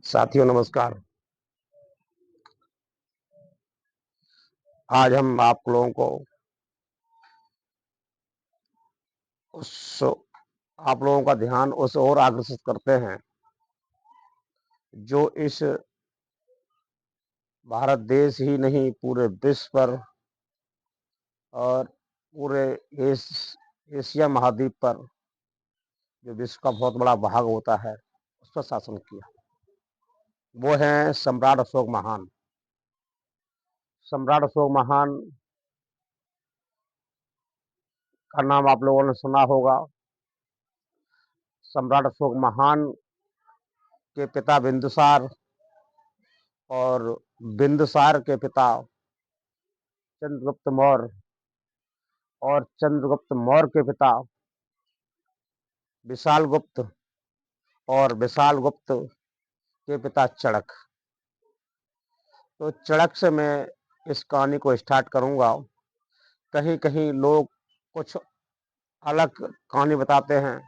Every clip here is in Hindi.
साथियों नमस्कार। आज हम आप लोगों को उस आप लोगों का ध्यान उस ओर आकर्षित करते हैं जो इस भारत देश ही नहीं पूरे विश्व पर और पूरे एस एशिया महाद्वीप पर जो विश्व का बहुत बड़ा भाग होता है उस पर शासन किया। वो हैं सम्राट अशोक महान। सम्राट अशोक महान का नाम आप लोगों ने सुना होगा। सम्राट अशोक महान के पिता बिंदुसार और बिंदुसार के पिता चंद्रगुप्त मौर्य और चंद्रगुप्त मौर्य के पिता विशाल गुप्त और विशाल गुप्त के पिता चड़क। तो चड़क से मैं इस कहानी को स्टार्ट करूंगा। कहीं कहीं लोग कुछ अलग कहानी बताते हैं,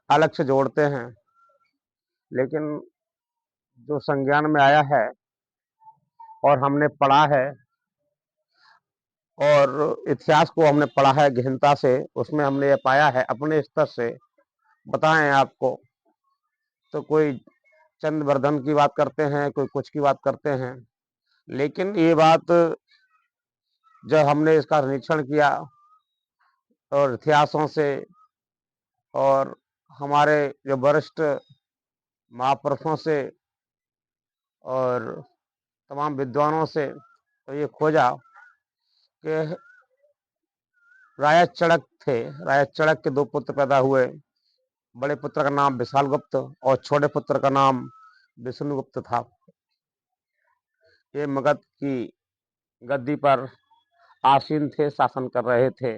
अलग से जोड़ते हैं, लेकिन जो संज्ञान में आया है और हमने पढ़ा है और इतिहास को हमने पढ़ा है गहनता से, उसमें हमने ये पाया है अपने स्तर से बताएं आपको। तो कोई चंद्रवर्धन की बात करते हैं, कोई कुछ की बात करते हैं, लेकिन ये बात जब हमने इसका निरीक्षण किया और इतिहासों से और हमारे जो वरिष्ठ महापुरुषों से और तमाम विद्वानों से, तो ये खोजा कि राजा चड़क थे। राजा चड़क के दो पुत्र पैदा हुए। बड़े पुत्र का नाम विशाल गुप्त और छोटे पुत्र का नाम विष्णुगुप्त था। ये मगध की गद्दी पर आसीन थे, शासन कर रहे थे।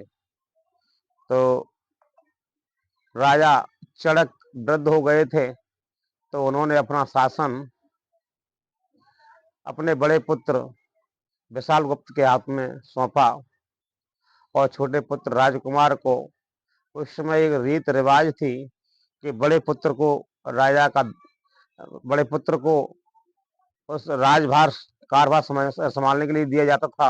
तो राजा चड़क वृद्ध हो गए थे, तो उन्होंने अपना शासन अपने बड़े पुत्र विशाल गुप्त के हाथ में सौंपा और छोटे पुत्र राजकुमार को। उस समय एक रीत रिवाज थी कि बड़े पुत्र को उस राजभार कारभार संभालने के लिए दिया जाता था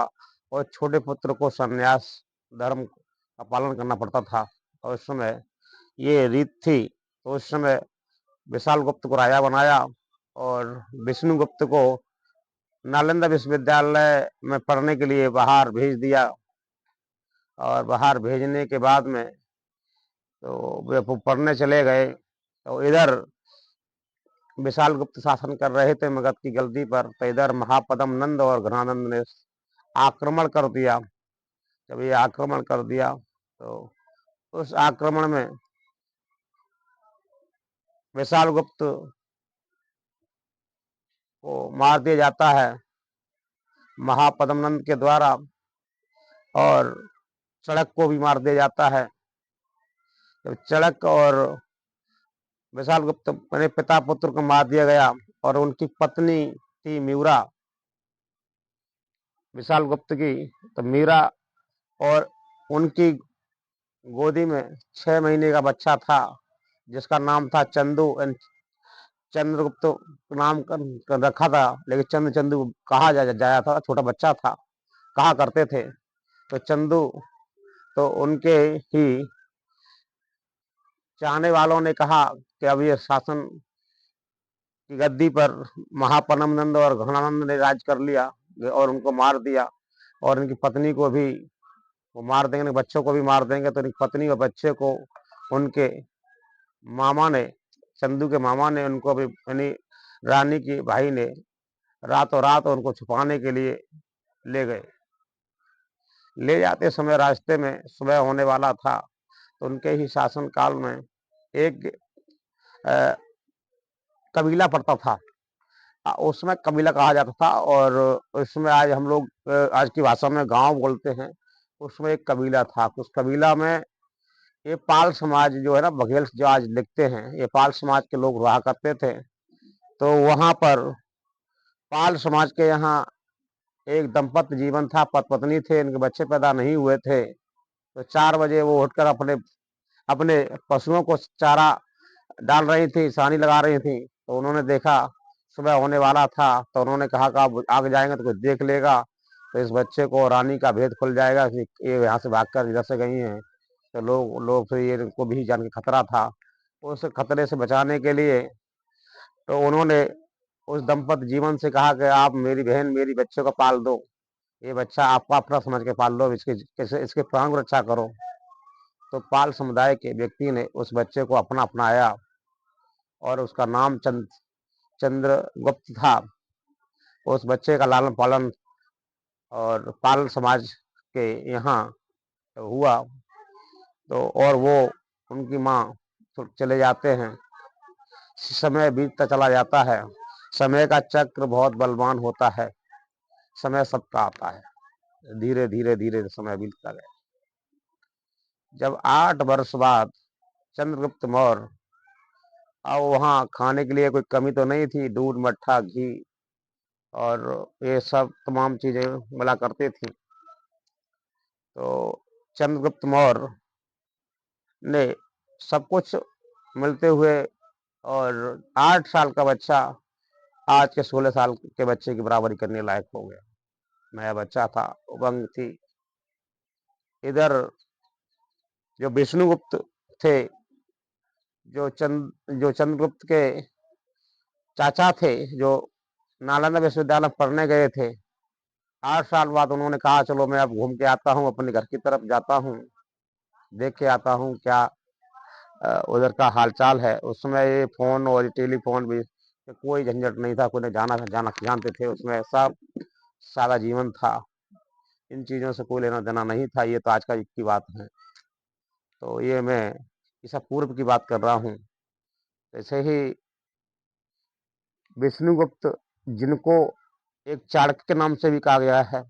और छोटे पुत्र को संन्यास धर्म का पालन करना पड़ता था। और उस समय ये रीत थी। तो उस समय विशाल गुप्त को राजा बनाया और विष्णुगुप्त को नालंदा विश्वविद्यालय में पढ़ने के लिए बाहर भेज दिया। और बाहर भेजने के बाद में तो वे पढ़ने चले गए। तो इधर विशाल गुप्त शासन कर रहे थे मगध की गद्दी पर, तो इधर महापद्म नंद और घनानंद ने आक्रमण कर दिया। जब ये आक्रमण कर दिया तो उस आक्रमण में विशाल गुप्त को मार दिया जाता है महापद्म नंद के द्वारा और चड़क को भी मार दिया जाता है। जब चड़क और विशाल गुप्त अपने पिता पुत्र को मार दिया गया और उनकी पत्नी थी मीरा विशाल गुप्त की, तो मीरा और उनकी गोदी में 6 महीने का बच्चा था जिसका नाम था चंदू। चंद्रगुप्त नाम कर रखा था, लेकिन चंदू कहा जाया था, छोटा बच्चा था कहा करते थे। तो चंदू तो उनके ही चाहने वालों ने कहा कि अब ये शासन की गद्दी पर महापद्म नंद और घनानंद ने राज कर लिया और उनको मार दिया और इनकी पत्नी को भी वो मार देंगे, बच्चों को भी मार देंगे। तो इनकी पत्नी और बच्चे को उनके मामा ने, चंदू के मामा ने उनको भी यानी रानी की भाई ने रातों रात उनको छुपाने के लिए ले गए। ले जाते समय रास्ते में सुबह होने वाला था, तो उनके ही शासन काल में एक कबीला पड़ता था। उसमें कबीला कहा जाता था और उसमें आज हम लोग आज की भाषा में गांव बोलते हैं। उसमें एक कबीला था। उस कबीला में ये पाल समाज जो है ना, बघेल जो आज लिखते हैं, ये पाल समाज के लोग रहा करते थे। तो वहां पर पाल समाज के यहाँ एक दंपत्ति जीवन था, पति पत्नी थे, इनके बच्चे पैदा नहीं हुए थे। तो 4 बजे वो उठकर अपने अपने पशुओं को चारा डाल रही थी, सानी लगा रही थी। तो उन्होंने देखा सुबह होने वाला था, तो उन्होंने कहा कि आप आग जाएंगे तो कोई देख लेगा, तो इस बच्चे को रानी का भेद खुल जाएगा कि ये यहाँ से भागकर इधर से गई हैं। तो लोग लोग फिर ये इनको भी जान के खतरा था। उस खतरे से बचाने के लिए तो उन्होंने उस दंपति जीवन से कहा कि आप मेरी बहन मेरी बच्चे को पाल दो, ये बच्चा आपका अपना समझ के पाल लो, इसके कैसे इसके प्राण को रक्षा करो। तो पाल समुदाय के व्यक्ति ने उस बच्चे को अपना अपनाया और उसका नाम चंद्रगुप्त था। उस बच्चे का लालन पालन और पाल समाज के यहाँ हुआ। तो और वो उनकी माँ चले जाते हैं, समय बीतता चला जाता है। समय का चक्र बहुत बलवान होता है, समय सबका आता है, धीरे धीरे धीरे समय बीतता गया। जब 8 वर्ष बाद चंद्रगुप्त मौर्य, अब वहाँ खाने के लिए कोई कमी तो नहीं थी, दूध मट्ठा घी और ये सब तमाम चीजें मिला करती थी। तो चंद्रगुप्त मौर्य ने सब कुछ मिलते हुए और 8 साल का बच्चा आज के 16 साल के बच्चे की बराबरी करने लायक हो गया। नया बच्चा था, उमंग थी। इधर जो विष्णुगुप्त थे, जो चंद्रगुप्त के चाचा थे, जो नालंदा विश्वविद्यालय पढ़ने गए थे, 8 साल बाद उन्होंने कहा चलो मैं अब घूम के आता हूँ, अपने घर की तरफ जाता हूँ, देख के आता हूँ क्या उधर का हालचाल है। उस समय ये फोन और टेलीफोन भी कोई झंझट नहीं था, कोई ने जाना जाना जानते थे, उसमें सब सादा जीवन था, इन चीजों से कोई लेना देना नहीं था। ये तो आज का युग की बात है। तो ये मैं ईसा पूर्व की बात कर रहा हूँ। ऐसे ही विष्णुगुप्त, जिनको एक चाणक्य के नाम से भी कहा गया है,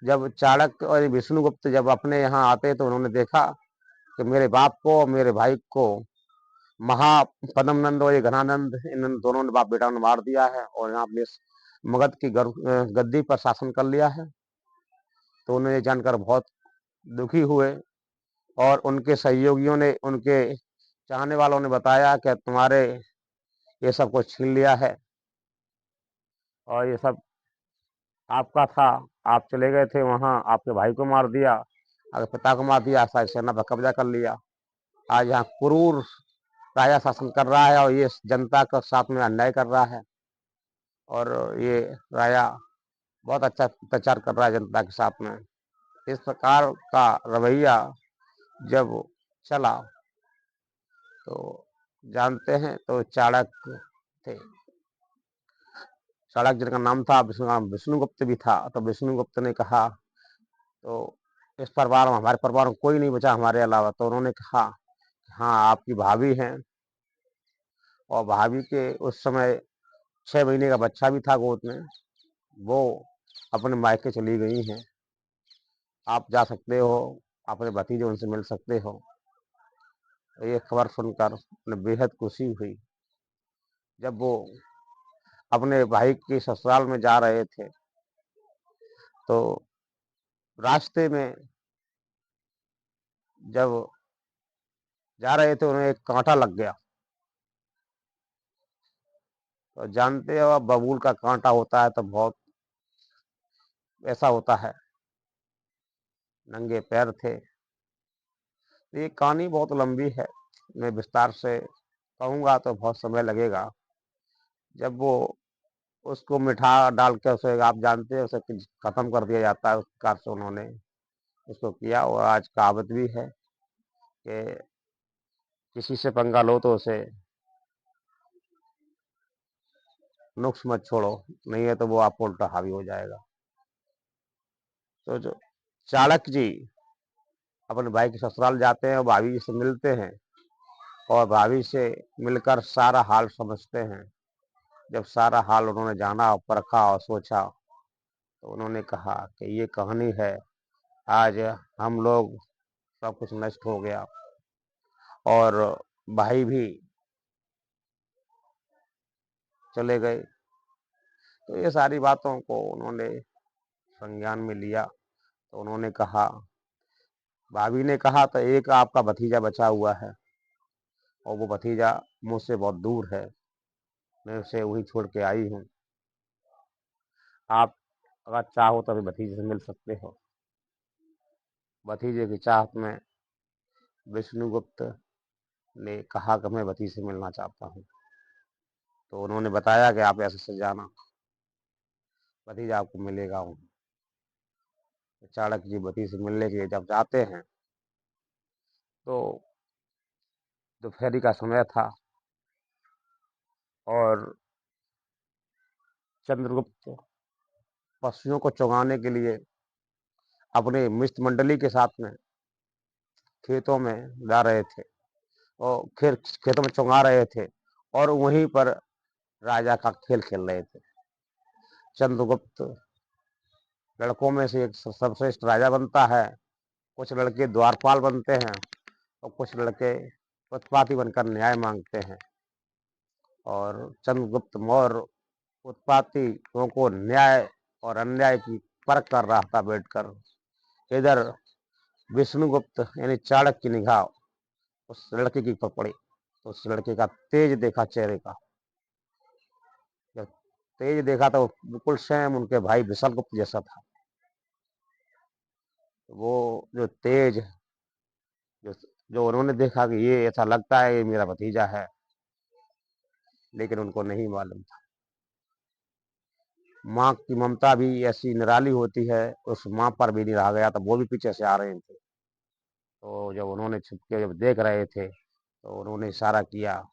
जब चाणक्य और विष्णुगुप्त जब अपने यहाँ आते तो उन्होंने देखा कि मेरे बाप को और मेरे भाई को महापद्मनंद और ये घनानंद, इन दोनों ने बाप बेटा ने मार दिया है और यहाँ अपने मगध की गद्दी पर शासन कर लिया है। तो उन्हें ये जानकर बहुत दुखी हुए और उनके सहयोगियों ने, उनके चाहने वालों ने बताया कि तुम्हारे ये सब कुछ छीन लिया है और ये सब आपका था, आप चले गए थे वहाँ, आपके भाई को मार दिया, आपके पिता को मार दिया, सारी सेना पर कब्जा कर लिया। आज यहाँ क्रूर राजा शासन कर रहा है और ये जनता के साथ में अन्याय कर रहा है और ये राजा बहुत अच्छा अत्याचार कर रहा है जनता के साथ में। इस प्रकार का रवैया जब चला तो जानते हैं, तो चाणक्य थे, चाणक्य जिनका नाम था विष्णुगुप्त भी था। तो विष्णुगुप्त ने कहा तो इस परिवार में, हमारे परिवार में कोई नहीं बचा हमारे अलावा। तो उन्होंने कहा हाँ आपकी भाभी हैं, और भाभी के उस समय 6 महीने का बच्चा भी था गोद में, वो अपने मायके चली गई हैं, आप जा सकते हो, अपने भतीजे उनसे मिल सकते हो। ये खबर सुनकर उन्हें बेहद खुशी हुई। जब वो अपने भाई के ससुराल में जा रहे थे तो रास्ते में जब जा रहे थे उन्हें एक कांटा लग गया। तो जानते हो अब बबूल का कांटा होता है तो बहुत ऐसा होता है, नंगे पैर थे। ये कहानी बहुत लंबी है, मैं विस्तार से कहूँगा तो बहुत समय लगेगा। जब वो उसको मिठा डाल के उसे, आप जानते हैं, उसे खत्म कर दिया जाता है, उस प्रकार से उन्होंने उसको किया। और आज कहावत भी है कि किसी से पंगा लो तो उसे नुक्स मत छोड़ो, नहीं है तो वो आपको उल्टा हावी हो जाएगा। तो जो चाणक्य जी अपने भाई के ससुराल जाते हैं और भाभी से मिलते हैं और भाभी से मिलकर सारा हाल समझते हैं। जब सारा हाल उन्होंने जाना और परखा और सोचा तो उन्होंने कहा कि ये कहानी है, आज हम लोग सब कुछ नष्ट हो गया और भाई भी चले गए। तो ये सारी बातों को उन्होंने संज्ञान में लिया। तो उन्होंने कहा, भाभी ने कहा तो एक आपका भतीजा बचा हुआ है और वो भतीजा मुझसे बहुत दूर है, मैं उसे वही छोड़ के आई हूँ। आप अगर चाहो तो अभी भतीजे से मिल सकते हो। भतीजे की चाहत में विष्णुगुप्त ने कहा कि मैं भतीजे से मिलना चाहता हूँ। तो उन्होंने बताया कि आप ऐसे से जाना, भतीजा आपको मिलेगा वहाँ। चाणक्य जी भतीजे से मिलने के लिए जब जाते हैं तो दोपहरी का समय था और चंद्रगुप्त पशुओं को चुगाने के लिए अपने मित्र मंडली के साथ में खेतों में जा रहे थे और फिर खेतों में चुगा रहे थे और वहीं पर राजा का खेल खेल रहे थे। चंद्रगुप्त लड़कों में से एक सर्वश्रेष्ठ राजा बनता है। कुछ लड़के द्वारपाल बनते हैं और कुछ लड़के उत्पाती बनकर न्याय मांगते हैं। और चंद्रगुप्त मौर्य उत्पातियों को न्याय और अन्याय की परख कर रहा था बैठकर। इधर विष्णुगुप्त यानी चाणक्य की निगाह उस लड़के की पर पड़ी तो उस लड़के का तेज देखा चेहरे का। जब तेज देखा तो बिल्कुल सेम उनके भाई विशालगुप्त जैसा था। वो जो तेज जो जो उन्होंने देखा कि ये ऐसा लगता है ये मेरा भतीजा है, लेकिन उनको नहीं मालूम था। माँ की ममता भी ऐसी निराली होती है, उस माँ पर भी नहीं रहा गया तो वो भी पीछे से आ रहे थे। तो जब उन्होंने छुप के जब देख रहे थे तो उन्होंने इशारा किया,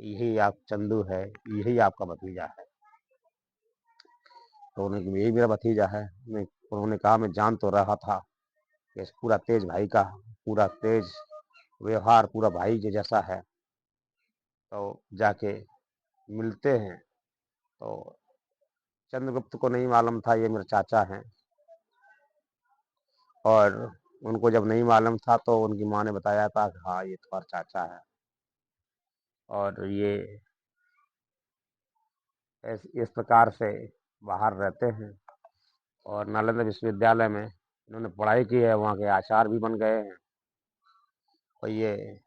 यही आप चंदू है, यही आपका भतीजा है। तो उन्होंने यही मेरा भतीजा है। उन्होंने कहा मैं जान तो रहा था कि इस पूरा तेज भाई का पूरा तेज व्यवहार पूरा भाई के जैसा है। तो जाके मिलते हैं तो चंद्रगुप्त को नहीं मालूम था ये मेरे चाचा हैं। और उनको जब नहीं मालूम था तो उनकी माँ ने बताया था कि हाँ ये तुम्हारा चाचा है और ये इस प्रकार से बाहर रहते हैं और नालंदा विश्वविद्यालय में इन्होंने पढ़ाई की है, वहाँ के आचार्य भी बन गए हैं और ये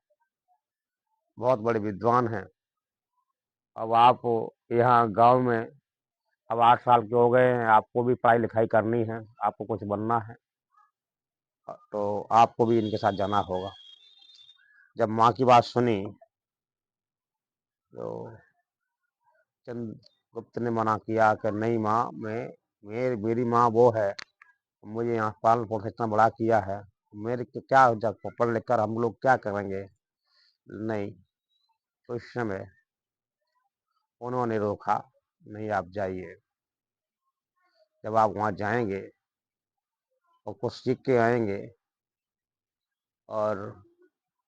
बहुत बड़े विद्वान हैं। अब आप यहाँ गांव में अब 8 साल के हो गए हैं, आपको भी पढ़ाई लिखाई करनी है, आपको कुछ बनना है तो आपको भी इनके साथ जाना होगा। जब माँ की बात सुनी तो चंद्रगुप्त ने मना किया कि नहीं माँ, मेरी माँ वो है, मुझे यहाँ पालन पोषण इतना बड़ा किया है, मेरे को क्या जब पढ़ लिख कर हम लोग क्या करेंगे। नहीं, तो उस समय उन्होंने रोका, नहीं आप जाइए। जब आप वहाँ जाएंगे और कुछ सीख के आएंगे और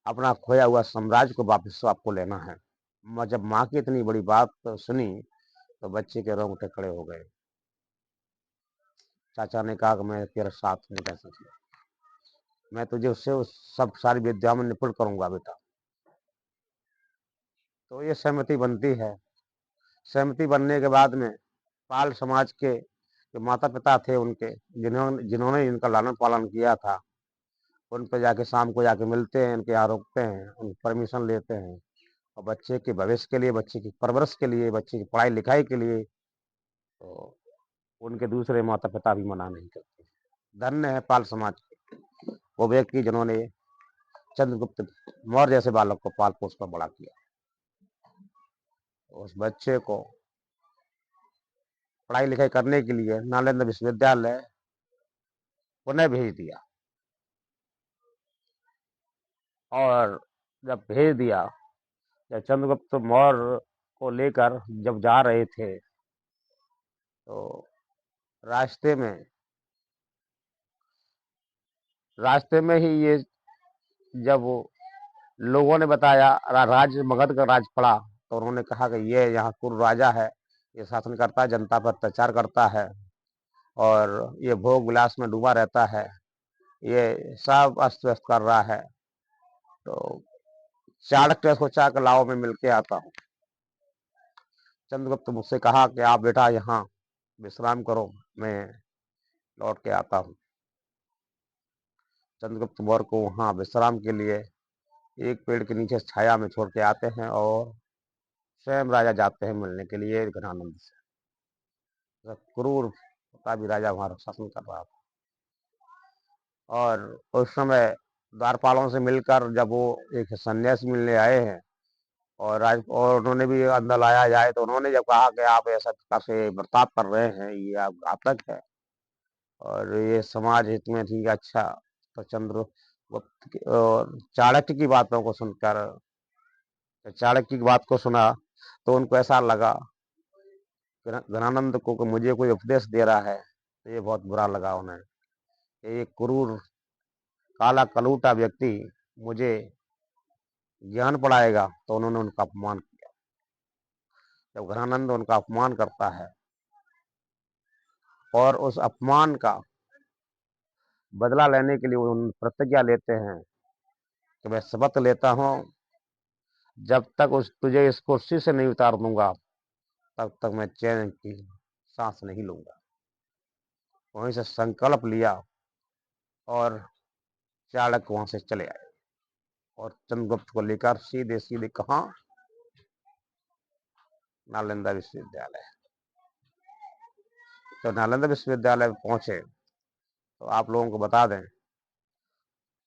अपना खोया हुआ साम्राज्य को वापस आपको लेना है। जब माँ की इतनी बड़ी बात सुनी तो बच्चे के रोंगटे खड़े हो गए। चाचा ने कहा कि मैं तेरे साथ नहीं रह सकता, मैं तुझे उससे उस सब सारी विद्या में निपुण करूंगा बेटा। तो ये सहमति बनती है। सहमति बनने के बाद में पाल समाज के जो माता पिता थे उनके, जिन्होंने जिन्होंने इनका लालन पालन किया था, उन पे जाके शाम को जाके मिलते हैं, इनके यहाँ रुकते हैं, उनकी परमिशन लेते हैं और बच्चे के भविष्य के लिए, बच्चे की परवरिश के लिए, बच्चे की पढ़ाई लिखाई के लिए तो उनके दूसरे माता पिता भी मना नहीं करते। धन्य है पाल समाज के वो व्यक्ति जिन्होंने चंद्रगुप्त मौर्य जैसे बालक को पाल पोस कर बड़ा किया। उस बच्चे को पढ़ाई लिखाई करने के लिए नालंदा विश्वविद्यालय पुनः भेज दिया। और जब भेज दिया, जब चंद्रगुप्त मौर्य को लेकर जब जा रहे थे तो रास्ते में ही ये जब लोगों ने बताया, राज्य मगध का राज पड़ा तो उन्होंने कहा कि ये यहाँ कुरु राजा है, ये शासन करता है, जनता पर अत्याचार करता है और ये भोग विलास में डूबा रहता है, ये सब अस्त व्यस्त कर रहा है। तो चाणक्य सोचा कि लाओ मैं मिलके आता हूँ। चंद्रगुप्त मुझसे कहा कि आप बेटा यहाँ विश्राम करो, मैं लौट के आता हूँ। चंद्रगुप्त मौर्य को वहाँ विश्राम के लिए एक पेड़ के नीचे छाया में छोड़ के आते हैं और स्वयं राजा जाते हैं मिलने के लिए घनानंद से। तो क्रूर प्रतापी राजा वहाँ शासन कर रहा था, और उस समय द्वारपालों से मिलकर जब वो एक सन्यासी मिलने आए हैं, और उन्होंने भी अंदर लाया जाए, तो उन्होंने जब कहा कि आप ऐसा कैसे बर्ताव कर रहे हैं, ये आप घातक है और ये समाज हित में ठीक है, अच्छा। तो चंद्रगुप्त और चाणक्य की बातों को सुनकर, चाणक्य की बात को सुना तो उनको ऐसा लगा घनानंद को कि मुझे कोई उपदेश दे रहा है, तो ये बहुत बुरा लगा उन्हें। ये क्रूर काला कलूटा व्यक्ति मुझे ज्ञान पढ़ाएगा, तो उन्होंने उनका अपमान किया। जब घनानंद उनका अपमान करता है और उस अपमान का बदला लेने के लिए उन प्रतिज्ञा लेते हैं कि मैं शपथ लेता हूं, जब तक तुझे इस कुर्सी से नहीं उतार दूंगा, तब तक मैं चैन की सांस नहीं लूंगा। वहीं से संकल्प लिया और चाणक्य वहां से चले आए, और चंद्रगुप्त को लेकर सीधे सीधे कहा, नालंदा विश्वविद्यालय। तो नालंदा विश्वविद्यालय में पहुंचे, तो आप लोगों को बता दें,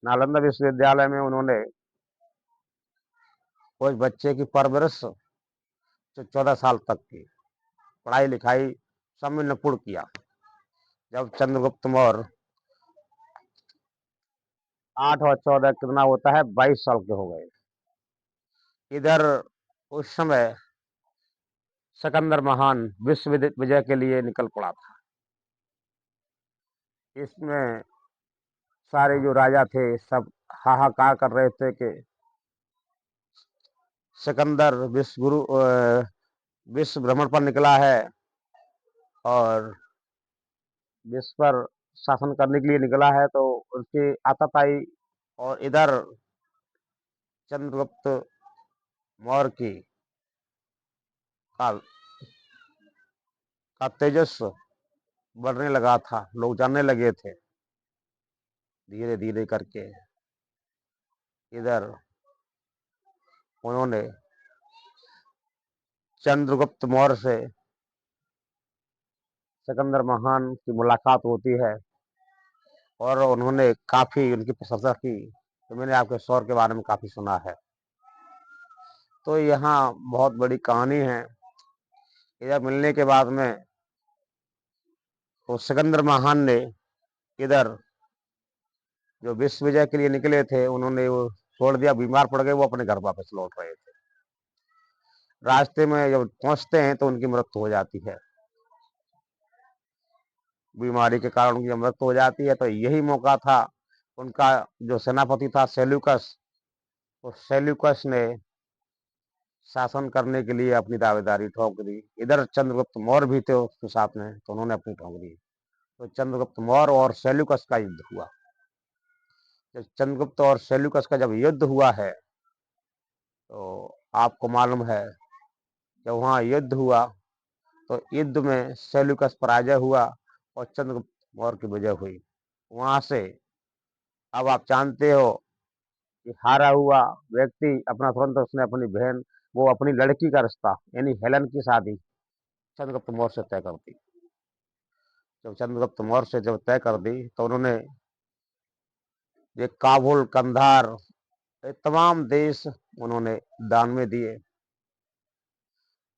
नालंदा विश्वविद्यालय में उन्होंने उस बच्चे की परवरिश जो 14 साल तक की पढ़ाई लिखाई सब में निपुण किया। जब चंद्रगुप्त मौर्य 8 और 14 कितना होता है, 22 साल के हो गए, इधर उस समय सिकंदर महान विश्व विजय के लिए निकल पड़ा था। इसमें सारे जो राजा थे सब हाहाकार कर रहे थे कि सिकंदर विश्व भ्रमण पर निकला है और विश्व पर शासन करने के लिए निकला है, तो उसकी आताताई। और इधर चंद्रगुप्त मौर्य की का, का तेजस्व बढ़ने लगा था, लोग जानने लगे थे धीरे धीरे करके। इधर उन्होंने चंद्रगुप्त मौर्य से सिकंदर महान की मुलाकात होती है, और उन्होंने काफी उनकी प्रशंसा की। तो मैंने आपके शौर्य के बारे में काफी सुना है। तो यहाँ बहुत बड़ी कहानी है। इधर मिलने के बाद में तो सिकंदर महान ने इधर जो विश्व विजय के लिए निकले थे, उन्होंने वो छोड़ दिया, बीमार पड़ गए, वो अपने घर वापस लौट रहे थे। रास्ते में जब पहुंचते हैं तो उनकी मृत्यु हो जाती है, बीमारी के कारण उनकी मृत्यु हो जाती है। तो यही मौका था, उनका जो सेनापति था सेल्यूकस, उस सेल्यूकस ने शासन करने के लिए अपनी दावेदारी ठोक दी। इधर चंद्रगुप्त मौर्य भी थे उसके साथ में, तो उन्होंने अपनी ठोक दी। तो चंद्रगुप्त मौर्य और सेल्यूकस का युद्ध हुआ। जब चंद्रगुप्त और सेल्यूकस का जब युद्ध हुआ है, तो आपको मालूम है जब वहां युद्ध हुआ तो युद्ध में सेल्यूकस पराजय हुआ और चंद्रगुप्त मौर्य की विजय हुई। वहां से अब आप जानते हो कि हारा हुआ व्यक्ति अपना तुरंत उसने अपनी बहन, वो अपनी लड़की का रिश्ता यानी हेलन की शादी चंद्रगुप्त मौर्य से तय कर दी। जब चंद्रगुप्त मौर्य से जब तय कर दी, तो उन्होंने ये काबुल, कंधार, ये तमाम देश उन्होंने दान में दिए,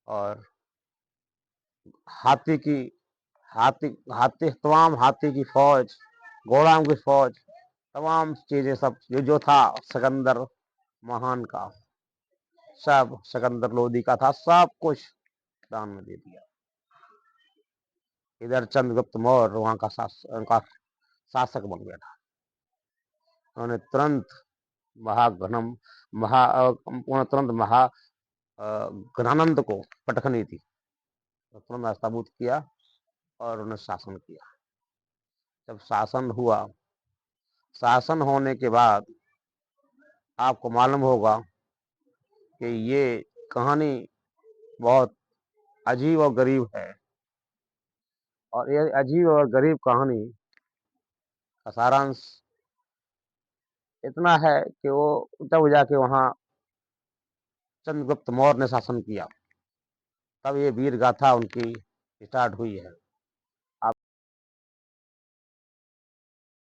और हाथी की हाथी हाथी तमाम हाथी की फौज, घोड़ाओं की फौज, तमाम चीजें, सब जो था सिकंदर महान का, सब सिकंदर लोदी का था, सब कुछ दान में दे दिया। इधर चंद्रगुप्त मौर्य वहां का उनका शासक बन गया था। उन्होंने तुरंत महाघनम महा तुरंत महा घनानंद को पटखनी थी, तो तुरंत स्थापित किया और उन्हें शासन किया। जब शासन हुआ, शासन होने के बाद आपको मालूम होगा कि ये कहानी बहुत अजीब और गरीब है, और ये अजीब और गरीब कहानी का सारांश इतना है कि वो जब जाके वहां चंद्रगुप्त मौर्य ने शासन किया, तब ये वीर गाथा उनकी स्टार्ट हुई है।